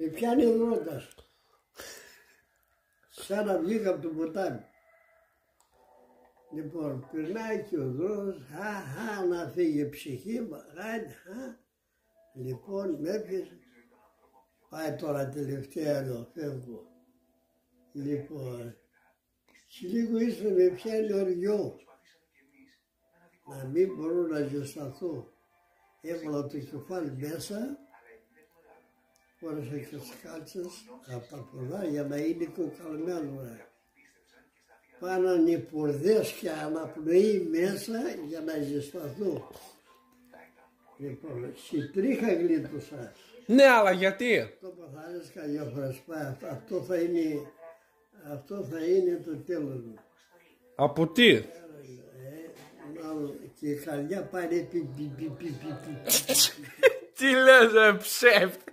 Με πιάνει δρόντας. Σαν να βγήκα από το ποτάμι. Λοιπόν, περνάει και ο δρόμος, να φύγει η ψυχή μου, Λοιπόν, με έπιασε. Πάει τώρα τελευταία, λέω, φεύγω. Λοιπόν, και λίγο ύστερα με πιάνει οργιό. Να μην μπορώ να ζεσταθώ. Έβαλα το κεφάλι μέσα, φόρεσα και τις κάλτσες από τα πολλά για να είναι κοκαλμένο. Πάνανε πορδές και αναπνοή μέσα για να ζεσταθώ. Λοιπόν, τρίχα γλίτωσα. Ναι, αλλά γιατί? Αυτό που θα λες καμιά φορά, αυτό θα είναι το τέλος μου. Από τι? Και η καρδιά πάνε Τι λες, ψεύτη?